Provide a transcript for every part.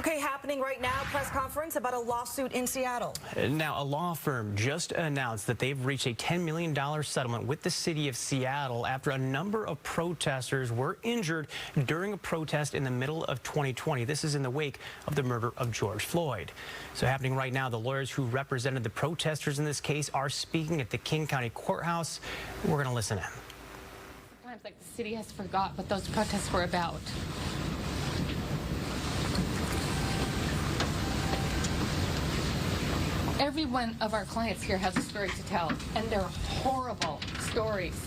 Okay, happening right now, press conference about a lawsuit in Seattle. Now, a law firm just announced that they've reached a $10 million settlement with the city of Seattle after a number of protesters were injured during a protest in the middle of 2020. This is in the wake of the murder of George Floyd. So happening right now, the lawyers who represented the protesters in this case are speaking at the King County Courthouse. We're going to listen in. Sometimes, like, the city has forgot what those protests were about. Every one of our clients here has a story to tell, and they're horrible stories.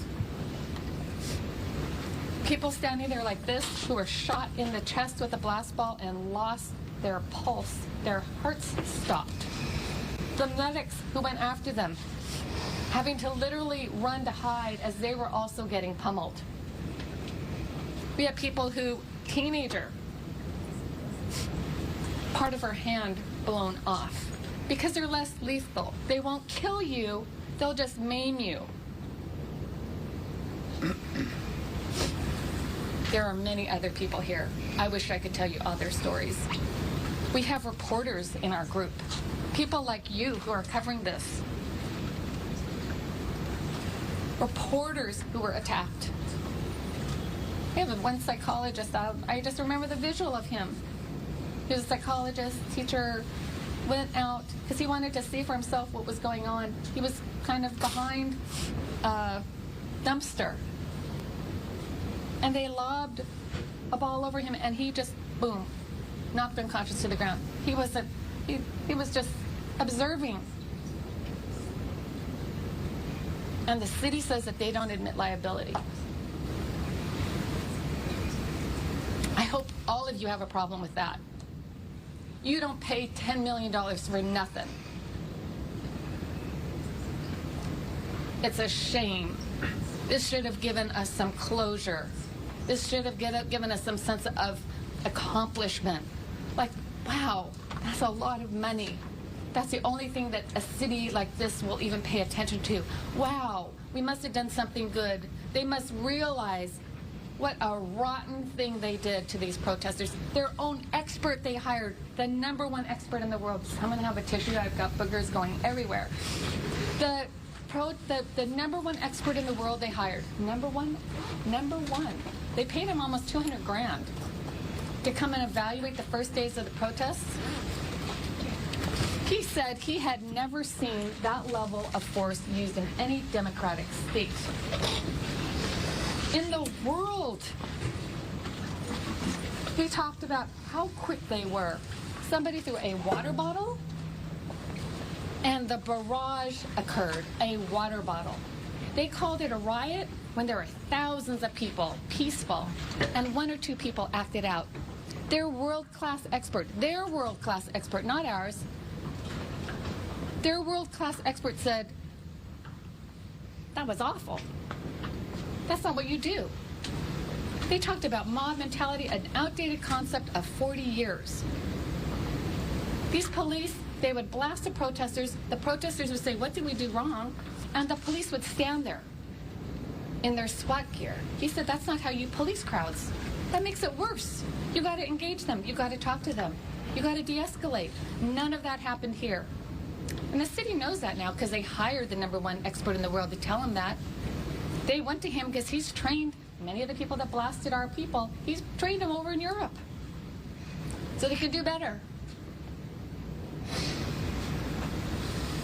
People standing there like this who were shot in the chest with a blast ball and lost their pulse. Their hearts stopped. The medics who went after them, having to literally run to hide as they were also getting pummeled. We have people who, teenager, part of her hand blown off. Because they're less lethal. They won't kill you, they'll just maim you. There are many other people here. I wish I could tell you all their stories. We have reporters in our group, people like you who are covering this. Reporters who were attacked. We have one psychologist, I just remember the visual of him. He was a psychologist, teacher, went out because he wanted to see for himself what was going on. He was kind of behind a dumpster. And they lobbed a ball over him and he just, boom, knocked unconscious to the ground. He was just observing. And the city says that they don't admit liability. I hope all of you have a problem with that. You don't pay $10 million for nothing. It's a shame. This should have given us some closure. This should have given us some sense of accomplishment. Like, wow, that's a lot of money. That's the only thing that a city like this will even pay attention to. Wow, we must have done something good. They must realize what a rotten thing they did to these protesters. Their own expert they hired, the #1 expert in the world. Someone have a tissue? I've got boogers going everywhere. The #1 expert in the world they hired. Number one. They paid him almost 200 grand to come and evaluate the first days of the protests. He said he had never seen that level of force used in any democratic state in the world. He talked about how quick they were. Somebody threw a water bottle and the barrage occurred, a water bottle. They called it a riot when there were thousands of people, peaceful, and 1 or 2 people acted out. Their world-class expert, not ours, their world-class expert said, that was awful. That's not what you do. They talked about mob mentality, an outdated concept of 40 years. These police, they would blast the protesters would say, what did we do wrong? And the police would stand there in their SWAT gear. He said, that's not how you police crowds. That makes it worse. You got to engage them. You got to talk to them. You got to de-escalate. None of that happened here. And the city knows that now because they hired the #1 expert in the world to tell them that. They went to him because he's trained many of the people that blasted our people. He's trained them over in Europe so they could do better.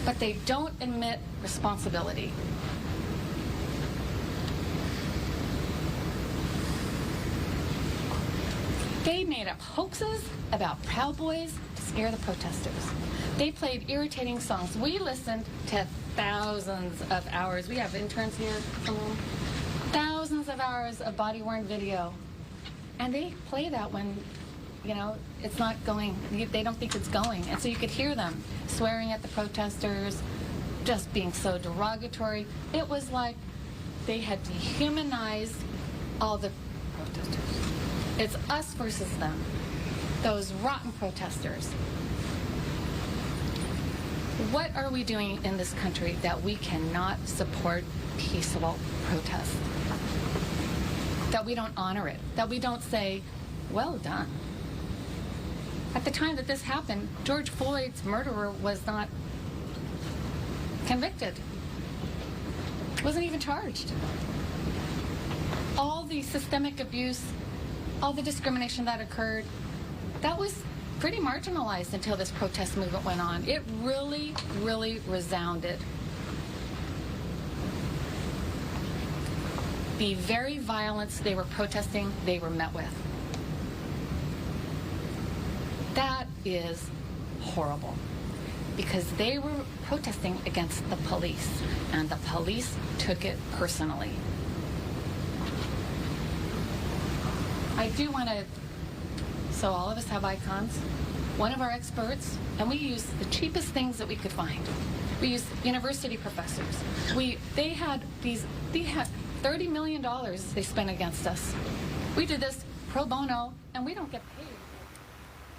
But they don't admit responsibility. They made up hoaxes about Proud Boys to scare the protesters. They played irritating songs. We listened to thousands of hours. We have interns here. Thousands of hours of body-worn video. And they play that when, you know, it's not going, they don't think it's going. And so you could hear them swearing at the protesters, just being so derogatory. It was like they had dehumanized all the protesters. It's us versus them, those rotten protesters. What are we doing in this country that we cannot support peaceful protest? That we don't honor it, that we don't say, well done. At the time that this happened, George Floyd's murderer was not convicted. Wasn't even charged. All the systemic abuse, all the discrimination that occurred, that was pretty marginalized until this protest movement went on. It really, really resounded. The very violence they were protesting, they were met with. That is horrible, because they were protesting against the police, and the police took it personally. I do want to, so all of us have icons. One of our experts, and we use the cheapest things that we could find. We used university professors. They had $30 million they spent against us. We did this pro bono, and we don't get paid.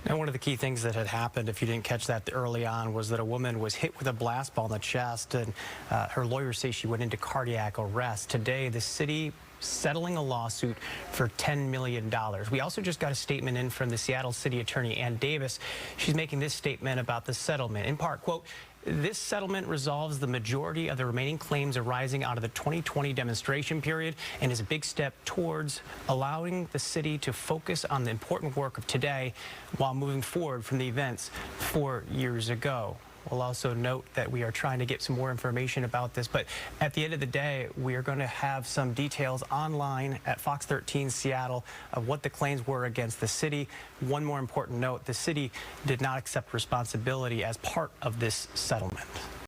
Now, one of the key things that had happened, if you didn't catch that early on, was that a woman was hit with a blast ball in the chest, and her lawyers say she went into cardiac arrest. Today, the city settling a lawsuit for $10 million. We also just got a statement in from the Seattle City Attorney, Ann Davis. She's making this statement about the settlement. In part, quote, "This settlement resolves the majority of the remaining claims arising out of the 2020 demonstration period and is a big step towards allowing the city to focus on the important work of today while moving forward from the events 4 years ago." We'll also note that we are trying to get some more information about this, but at the end of the day, we are going to have some details online at Fox 13 Seattle of what the claims were against the city. One more important note, the city did not accept responsibility as part of this settlement.